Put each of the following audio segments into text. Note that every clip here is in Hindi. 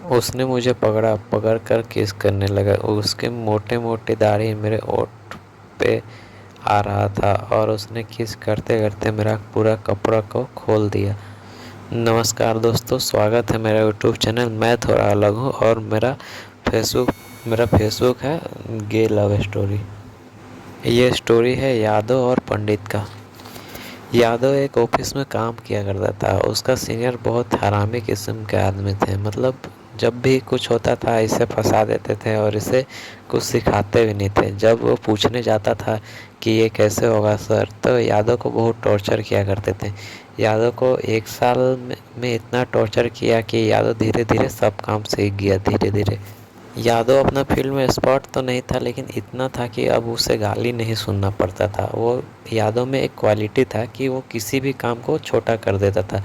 उसने मुझे पकड़ कर किस करने लगा। उसके मोटे मोटे दाढ़ी मेरे ओठ पे आ रहा था और उसने किस करते करते मेरा पूरा कपड़ा को खोल दिया। नमस्कार दोस्तों, स्वागत है मेरा यूट्यूब चैनल। मैं थोड़ा अलग हूँ और मेरा फेसबुक है गे लव स्टोरी। ये स्टोरी है यादव और पंडित का। यादव एक ऑफिस में काम किया करता था। उसका सीनियर बहुत हरामी किस्म के आदमी थे। मतलब जब भी कुछ होता था इसे फंसा देते थे और इसे कुछ सिखाते भी नहीं थे। जब वो पूछने जाता था कि ये कैसे होगा सर, तो यादव को बहुत टॉर्चर किया करते थे। यादव को एक साल में इतना टॉर्चर किया कि यादव धीरे धीरे सब काम सीख गया। धीरे धीरे यादव अपना फील्ड में एक्सपर्ट तो नहीं था, लेकिन इतना था कि अब उसे गाली नहीं सुनना पड़ता था। वो यादव में एक क्वालिटी था कि वो किसी भी काम को छोटा कर देता था।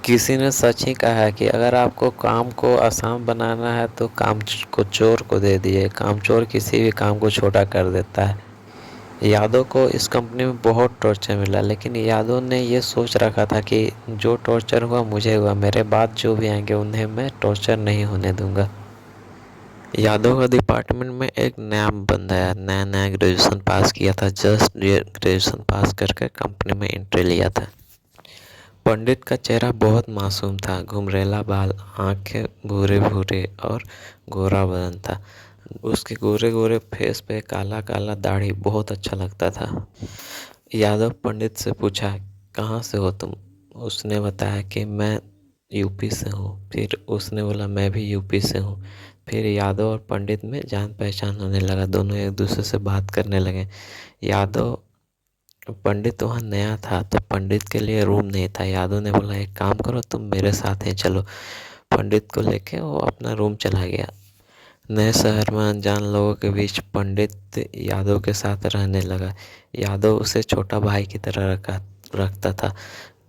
किसी ने सच ही कहा है कि अगर आपको काम को आसान बनाना है तो काम को चोर को दे दिए। काम चोर किसी भी काम को छोटा कर देता है। यादव को इस कंपनी में बहुत टॉर्चर मिला, लेकिन यादव ने ये सोच रखा था कि जो टॉर्चर हुआ मुझे हुआ, मेरे बाद जो भी आएंगे उन्हें मैं टॉर्चर नहीं होने दूंगा। यादव का डिपार्टमेंट में एक नया बंदा है। नया नया ग्रेजुएशन पास किया था। जस्ट ग्रेजुएशन पास करके कंपनी में एंट्री लिया था। पंडित का चेहरा बहुत मासूम था। घुंघरेला बाल, आंखें भूरे भूरे और गोरा बदन था। उसके गोरे गोरे फेस पे काला काला दाढ़ी बहुत अच्छा लगता था। यादव पंडित से पूछा, कहाँ से हो तुम? उसने बताया कि मैं यूपी से हूँ। फिर उसने बोला, मैं भी यूपी से हूँ। फिर यादव और पंडित में जान पहचान होने लगा। दोनों एक दूसरे से बात करने लगे। यादव पंडित वहाँ नया था तो पंडित के लिए रूम नहीं था। यादव ने बोला, एक काम करो, तुम मेरे साथ हैं, चलो। पंडित को लेके वो अपना रूम चला गया। नए शहर में अनजान लोगों के बीच पंडित यादव के साथ रहने लगा। यादव उसे छोटा भाई की तरह रखता था।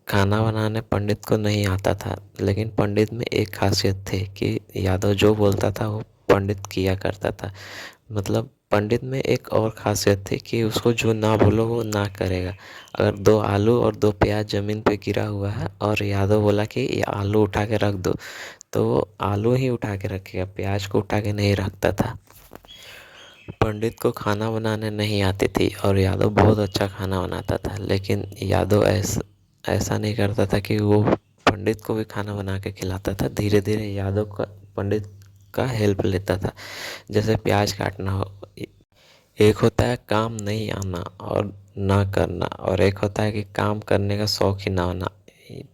खाना बनाने पंडित को नहीं आता था, लेकिन पंडित में एक खासियत थी कि यादव जो बोलता था वो पंडित किया करता था। मतलब पंडित में एक और खासियत थी कि उसको जो ना बोलो वो ना करेगा। अगर 2 आलू और 2 प्याज ज़मीन पे गिरा हुआ है और यादव बोला कि ये आलू उठा के रख दो, तो वो आलू ही उठा के रखेगा, प्याज को उठा के नहीं रखता था। पंडित को खाना बनाने नहीं आती थी और यादव बहुत अच्छा खाना बनाता था, लेकिन यादव ऐसा नहीं करता था कि वो पंडित को भी खाना बना के खिलाता था। धीरे धीरे यादव का पंडित का हेल्प लेता था, जैसे प्याज काटना हो। एक होता है काम नहीं आना और ना करना, और एक होता है कि काम करने का शौक ही ना होना।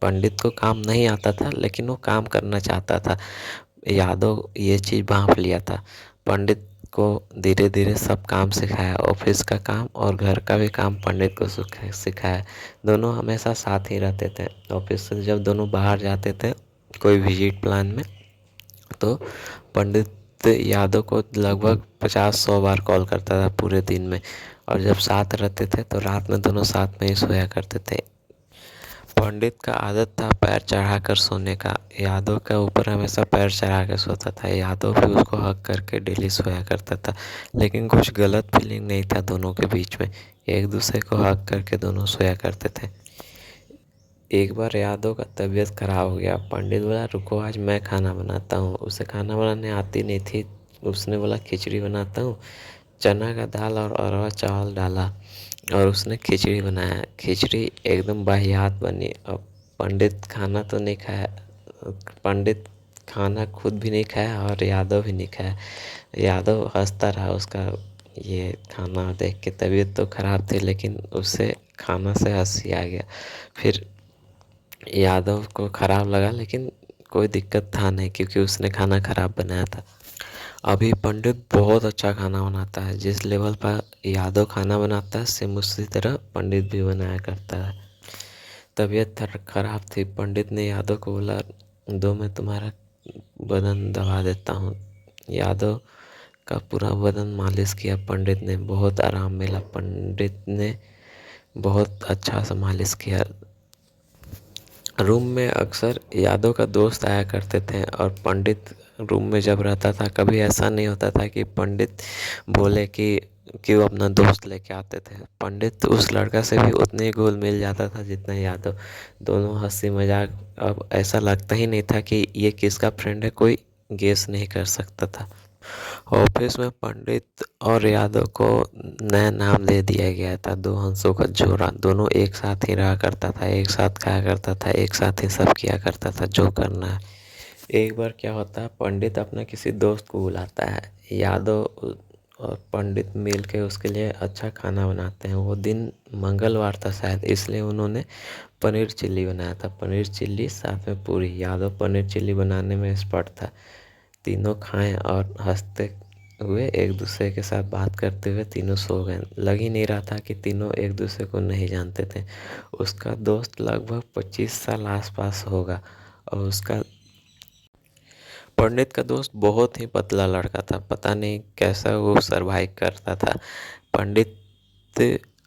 पंडित को काम नहीं आता था, लेकिन वो काम करना चाहता था। यादव ये चीज़ भांप लिया था। पंडित को धीरे धीरे सब काम सिखाया। ऑफिस का काम और घर का भी काम पंडित को सिखाया। दोनों हमेशा साथ ही रहते थे। ऑफिस से जब दोनों बाहर जाते थे कोई विजिट प्लान में, तो पंडित यादव को लगभग 50-100 बार कॉल करता था पूरे दिन में। और जब साथ रहते थे तो रात में दोनों साथ में ही सोया करते थे। पंडित का आदत था पैर चढ़ाकर सोने का। यादव के ऊपर हमेशा पैर चढ़ा के सोता था। यादव भी उसको हक करके डेली सोया करता था, लेकिन कुछ गलत फीलिंग नहीं था दोनों के बीच में। एक दूसरे को हक करके दोनों सोया करते थे। एक बार यादव का तबीयत खराब हो गया। पंडित बोला, रुको आज मैं खाना बनाता हूँ। उसे खाना बनाने आती नहीं थी। उसने बोला, खिचड़ी बनाता हूँ। चना का दाल और अरवा चावल डाला और उसने खिचड़ी बनाया। खिचड़ी एकदम वाहियात बनी। अब पंडित खाना तो नहीं खाया। पंडित खाना खुद भी नहीं खाया और यादव भी नहीं खाया। यादव हंसता रहा। उसका ये खाना देख के तबीयत तो खराब थी, लेकिन उसे खाना से हंसी आ गया। फिर यादव को खराब लगा, लेकिन कोई दिक्कत था नहीं क्योंकि उसने खाना खराब बनाया था। अभी पंडित बहुत अच्छा खाना बनाता है। जिस लेवल पर यादव खाना बनाता है सेम उसी तरह पंडित भी बनाया करता है। तबीयत खराब थी। पंडित ने यादव को बोला, दो मैं तुम्हारा बदन दबा देता हूँ। यादव का पूरा बदन मालिश किया पंडित ने। बहुत आराम मिला। पंडित ने बहुत अच्छा सा मालिश किया। रूम में अक्सर यादव का दोस्त आया करते थे और पंडित रूम में जब रहता था कभी ऐसा नहीं होता था कि पंडित बोले कि वो अपना दोस्त लेके आते थे। पंडित उस लड़का से भी उतने ही घुल मिल जाता था जितना यादव। दोनों हंसी मजाक, अब ऐसा लगता ही नहीं था कि ये किसका फ्रेंड है, कोई गेस नहीं कर सकता था। ऑफिस में पंडित और यादव को नया नाम दे दिया गया था, दो हंसों का जोड़ा। दोनों एक साथ ही रहा करता था, एक साथ खाया करता था, एक साथ ही सब किया करता था जो करना है। एक बार क्या होता है, पंडित अपने किसी दोस्त को बुलाता है। यादव और पंडित मिल के उसके लिए अच्छा खाना बनाते हैं। वो दिन मंगलवार था शायद, इसलिए उन्होंने पनीर चिल्ली बनाया था। पनीर चिल्ली साथ में पूरी। यादव पनीर चिल्ली बनाने में एक्सपर्ट था। तीनों खाएं और हंसते हुए एक दूसरे के साथ बात करते हुए तीनों सो गए। लग ही नहीं रहा था कि तीनों एक दूसरे को नहीं जानते थे। उसका दोस्त लगभग 25 साल आसपास होगा और उसका पंडित का दोस्त बहुत ही पतला लड़का था। पता नहीं कैसा वो सरवाइव करता था। पंडित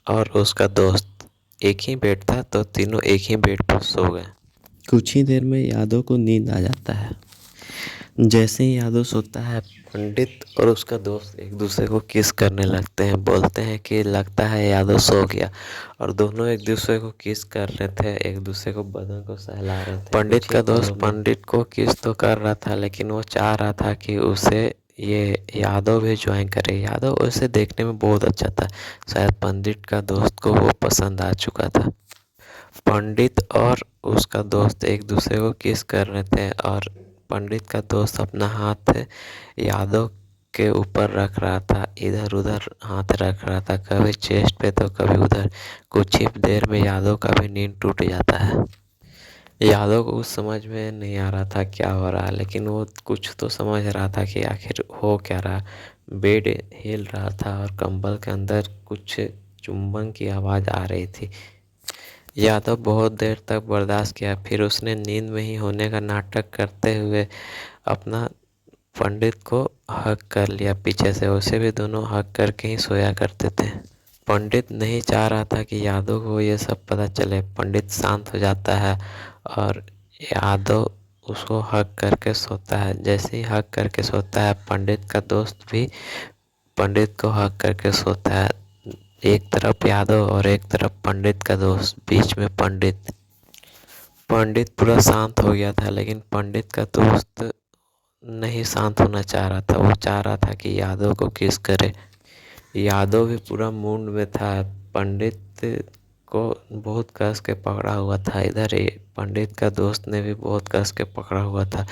और उसका दोस्त एक ही बेड था, तो तीनों एक ही बेड पर सो गए। कुछ ही देर में यादव को नींद आ जाता है। जैसे ही यादव सोता है, पंडित और उसका दोस्त एक दूसरे को किस करने लगते हैं। बोलते हैं कि लगता है यादव सो गया, और दोनों एक दूसरे को किस कर रहे थे, एक दूसरे को बदन को सहला रहे थे। पंडित का दोस्त पंडित को किस तो कर रहा था, लेकिन वो चाह रहा था कि उसे ये यादव भी ज्वाइन करे। यादव उसे देखने में बहुत अच्छा था, शायद पंडित का दोस्त को वो पसंद आ चुका था। पंडित और उसका दोस्त एक दूसरे को किस कर रहे थे, और पंडित का दोस्त अपना हाथ यादव के ऊपर रख रहा था, इधर उधर हाथ रख रहा था, कभी चेस्ट पे तो कभी उधर। कुछ ही देर में यादव का भी नींद टूट जाता है। यादव को कुछ समझ में नहीं आ रहा था क्या हो रहा है, लेकिन वो कुछ तो समझ रहा था कि आखिर हो क्या रहा। बेड हिल रहा था और कंबल के अंदर कुछ चुंबन की आवाज़ आ रही थी। यादव बहुत देर तक बर्दाश्त किया, फिर उसने नींद में ही होने का नाटक करते हुए अपना पंडित को हक कर लिया पीछे से। उसे भी दोनों हक करके ही सोया करते थे। पंडित नहीं चाह रहा था कि यादव को ये सब पता चले। पंडित शांत हो जाता है और यादव उसको हक करके सोता है। जैसे ही हक करके सोता है, पंडित का दोस्त भी पंडित को हक करके सोता है। एक तरफ यादव और एक तरफ पंडित का दोस्त, बीच में पंडित पूरा शांत हो गया था, लेकिन पंडित का दोस्त नहीं शांत होना चाह रहा था। वो चाह रहा था कि यादव को किस करे। यादव भी पूरा मूड में था। पंडित को बहुत कस के पकड़ा हुआ था। इधर ही पंडित का दोस्त ने भी बहुत कस के पकड़ा हुआ था।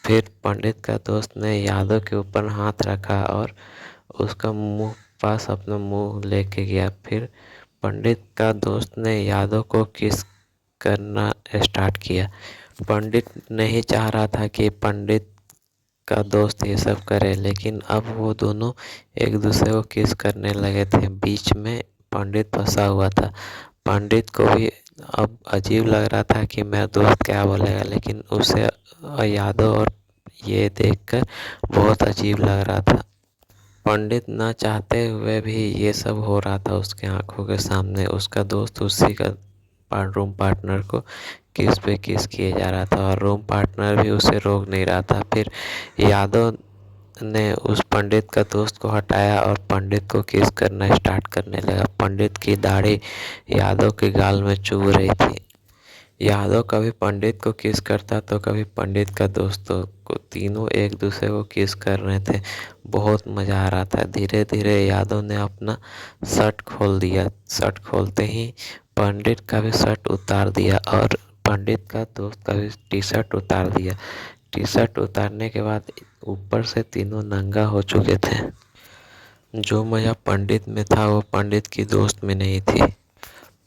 फिर पंडित का दोस्त ने यादव के ऊपर हाथ रखा और उसका मुंह पास अपना मुंह लेके गया। फिर पंडित का दोस्त ने यादव को किस करना स्टार्ट किया। पंडित नहीं चाह रहा था कि पंडित का दोस्त ये सब करे, लेकिन अब वो दोनों एक दूसरे को किस करने लगे थे। बीच में पंडित फंसा हुआ था। पंडित को भी अब अजीब लग रहा था कि मेरा दोस्त क्या बोलेगा, लेकिन उसे यादव और ये देखकर बहुत अजीब लग रहा था। पंडित ना चाहते हुए भी ये सब हो रहा था उसके आंखों के सामने। उसका दोस्त उसी का रूम पार्टनर को किस पे किस किए जा रहा था, और रूम पार्टनर भी उसे रोक नहीं रहा था। फिर यादव ने उस पंडित का दोस्त को हटाया और पंडित को किस करना स्टार्ट करने लगा। पंडित की दाढ़ी यादव के गाल में चुभ रही थी। यादव कभी पंडित को किस करता तो कभी पंडित का दोस्तों को। तीनों एक दूसरे को किस कर रहे थे। बहुत मज़ा आ रहा था। धीरे धीरे यादव ने अपना शर्ट खोल दिया। शर्ट खोलते ही पंडित का भी शर्ट उतार दिया और पंडित का दोस्त का भी टी शर्ट उतार दिया। टी शर्ट उतारने के बाद ऊपर से तीनों नंगा हो चुके थे। जो मज़ा पंडित में था वो पंडित की दोस्त में नहीं थी।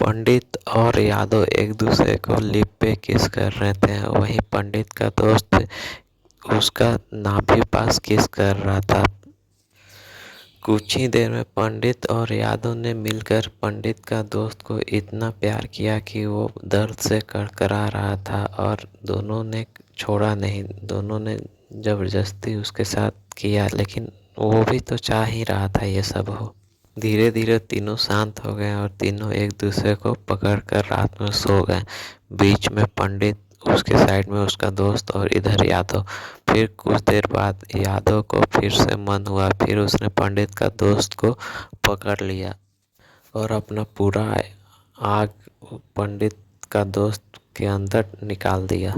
पंडित और यादव एक दूसरे को लिप पे किस कर रहे थे, वहीं पंडित का दोस्त उसका नाभि पास किस कर रहा था। कुछ ही देर में पंडित और यादव ने मिलकर पंडित का दोस्त को इतना प्यार किया कि वो दर्द से कड़कड़ा रहा था, और दोनों ने छोड़ा नहीं। दोनों ने ज़बरदस्ती उसके साथ किया, लेकिन वो भी तो चाह ही रहा था ये सब हो। धीरे धीरे तीनों शांत हो गए और तीनों एक दूसरे को पकड़ कर रात में सो गए। बीच में पंडित, उसके साइड में उसका दोस्त और इधर यादव। फिर कुछ देर बाद यादव को फिर से मन हुआ। फिर उसने पंडित का दोस्त को पकड़ लिया और अपना पूरा आग पंडित का दोस्त के अंदर निकाल दिया।